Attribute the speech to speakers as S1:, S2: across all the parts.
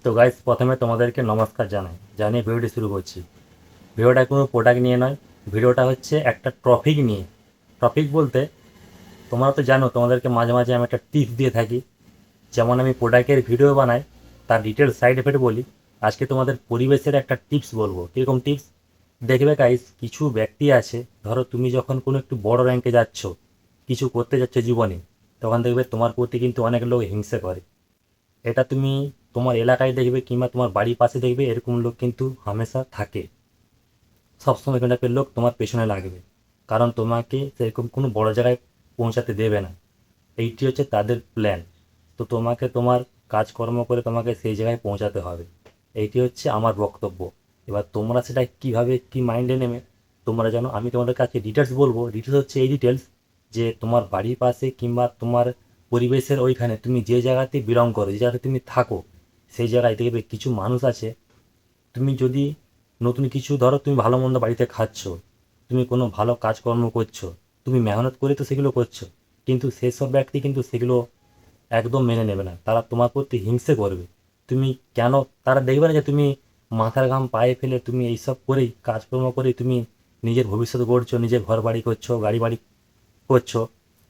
S1: তো গাইস, প্রথমে তোমাদেরকে নমস্কার জানিয়ে ভিডিওটি শুরু করছি। ভিডিওটা কোনো প্রোডাক্ট নিয়ে নয়, ভিডিওটা হচ্ছে একটা টপিক নিয়ে। টপিক বলতে তোমরা তো জানো, তোমাদেরকে মাঝে মাঝে আমি একটা টিপস দিয়ে থাকি। যেমন আমি প্রোডাক্টের ভিডিও বানাই, তার ডিটেলস সাইড এফেক্ট বলি। আজকে তোমাদের পরিবেশের একটা টিপস বলবো। কীরকম টিপস? দেখবে গাইস, কিছু ব্যক্তি আছে, ধরো তুমি যখন কোনো একটু বড় র্যাঙ্কে যাচ্ছ, কিছু করতে যাচ্ছ জীবনে, তখন দেখবে তোমার প্রতি কিন্তু অনেক লোক হিংসে করে। এটা তুমি তোমার এলাকায় দেখবে কিংবা তোমার বাড়ির পাশে দেখবে, এরকম লোক কিন্তু হামেশা থাকে। সবসময় কোনো একটা লোক তোমার পেছনে লাগবে, কারণ তোমাকে সেরকম কোনো বড় জায়গায় পৌঁছাতে দেবে না। এইটি হচ্ছে তাদের প্ল্যান। তো তোমাকে তোমার কাজকর্ম করে তোমাকে সেই জায়গায় পৌঁছাতে হবে। এইটি হচ্ছে আমার বক্তব্য। এবার তোমরা সেটা কীভাবে কী মাইন্ডে নেবে তোমরা জানো। আমি তোমাদের কাছে ডিটেলস বলবো। ডিটেলস হচ্ছে এই ডিটেলস, যে তোমার বাড়ির পাশে কিংবা তোমার পরিবেশের ওইখানে তুমি যে জায়গাতে বিলং করো, যে জায়গাতে তুমি থাকো, সেই জায়গায় দেখবে কিছু মানুষ আছে। তুমি যদি নতুন কিছু, ধরো তুমি ভালো মন্দ বাড়িতে খাচ্ছ, তুমি কোনো ভালো কাজকর্ম করছো, তুমি মেহনত করে তো সেগুলো করছো, কিন্তু সেসব ব্যক্তি কিন্তু সেগুলো একদম মেনে নেবে না। তারা তোমার প্রতি হিংসে করবে। তুমি কেন, তারা দেখবে না যে তুমি মাথার ঘাম পায়ে ফেলে তুমি এইসব করেই, কাজকর্ম করেই তুমি নিজের ভবিষ্যৎ গড়ছো, নিজের ঘর বাড়ি করছো, গাড়ি বাড়ি করছো,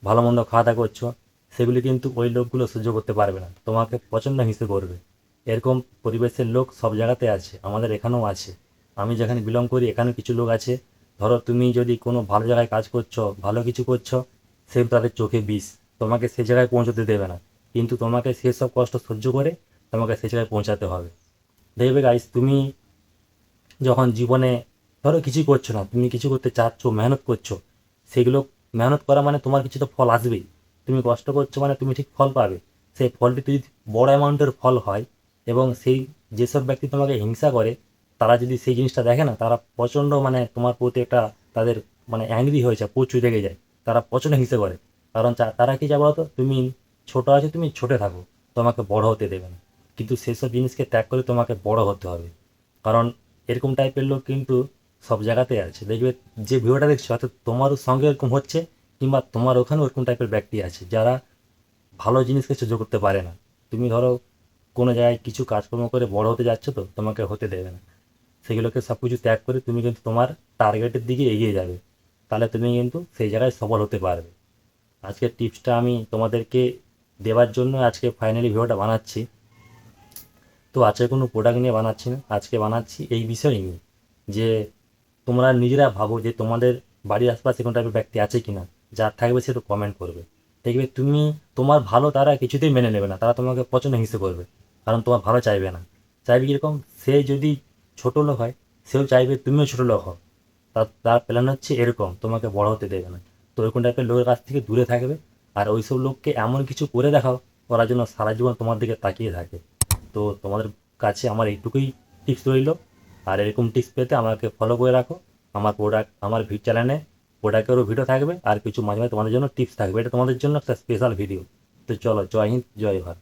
S1: ভালো মন্দ খাওয়া দাওয়া করছো। সেগুলি কিন্তু ওই লোকগুলো সহ্য করতে পারবে না, তোমাকে প্রচণ্ড হিংসে করবে। এরকম পরিবেশের লোক সব জায়গাতে আছে, আমাদের এখানেও আছে। আমি যেখানে বিলং করি এখানে কিছু লোক আছে। ধরো তুমি যদি কোনো ভালো জায়গায় কাজ করছো, ভালো কিছু করছো, সে তাদের চোখে বিষ, তোমাকে সে জায়গায় পৌঁছতে দেবে না। কিন্তু তোমাকে সেসব কষ্ট সহ্য করে তোমাকে সে জায়গায় পৌঁছাতে হবে। দেখবে গাইস, তুমি যখন জীবনে ধরো কিছুই করছো না, তুমি কিছু করতে চাচ্ছ, মেহনত করছো, সেগুলো মেহনত করা মানে তোমার কিছু তো ফল আসবেই। তুমি কষ্ট করছো মানে তুমি ঠিক ফল পাবে। সেই ফলটি যদি বড় অ্যামাউন্টের ফল হয়, এবং সেই যেসব ব্যক্তি তোমাকে হিংসা করে, তারা যদি সেই জিনিসটা দেখে না, তারা প্রচণ্ড মানে তোমার প্রতি একটা, তাদের মানে অ্যাংরি হয়ে যায়, প্রচুর রেগে যায়। তারা প্রচণ্ড হিংসা করে। কারণ তারা কি চায় বলো তো, তুমি ছোট আছো, তুমি ছোটে থাকো, তোমাকে বড় হতে দেবে না। কিন্তু সেসব জিনিসকে ত্যাগ করে তোমাকে বড় হতে হবে। কারণ এরকম টাইপের লোক কিন্তু সব জায়গাতে আছে। দেখবে যে ভিডিওটা দেখছো, হয়তো তোমার সঙ্গে এরকম হচ্ছে, কিংবা তোমার ওখানেও ওরকম টাইপের ব্যক্তি আছে যারা ভালো জিনিসকে সহ্য করতে পারে না। তুমি ধরো কোনো জায়গায় কিছু কাজকর্ম করে বড় হতে যাচ্ছ, তো তোমাকে হতে দেবে না। সেগুলোকে সব কিছু ত্যাগ করে তুমি কিন্তু তোমার টার্গেটের দিকে এগিয়ে যাবে। তাহলে তুমি কিন্তু সেই জায়গায় সফল হতে পারবে। আজকের টিপসটা আমি তোমাদেরকে দেওয়ার জন্য আজকে ফাইনালি ভিডিওটা বানাচ্ছি। তো আজকে কোনো প্রোডাক্ট নিয়ে বানাচ্ছি না, আজকে বানাচ্ছি এই বিষয় নিয়ে, যে তোমরা নিজেরা ভাবো যে তোমাদের বাড়ির আশপাশে কোনো টাইপের ব্যক্তি আছে কি না। যার থাকবে সে তো কমেন্ট করবে। দেখবে তুমি, তোমার ভালো তারা কিছুতেই মেনে নেবে না, তারা তোমাকে প্রচণ্ড হিংসে করবে। কারণ তোমার ভালো চাইবে না। চাইবে কীরকম, সে যদি ছোটো লোক হয়, সেও চাইবে তুমিও ছোটো লোক হও। তার প্ল্যান হচ্ছে এরকম, তোমাকে বড় হতে দেবে না। তো এরকম টাইপের লোকের কাছ থেকে দূরে থাকবে। আর ওইসব লোককে এমন কিছু করে দেখাও, ওরা যেন সারা জীবন তোমার দিকে তাকিয়ে থাকে। তো তোমাদের কাছে আমার এইটুকুই টিপস রইল। আর এরকম টিপস পেতে আমাকে ফলো করে রাখো। আমার প্রোডাক্ট, আমার চ্যানেলে প্রোডাক্টেরও ভিডিও থাকবে, আর কিছু মাঝে মাঝে তোমাদের জন্য টিপস থাকবে। এটা তোমাদের জন্য একটা স্পেশাল ভিডিও। তো চলো, জয় হিন্দ, জয় ভারত।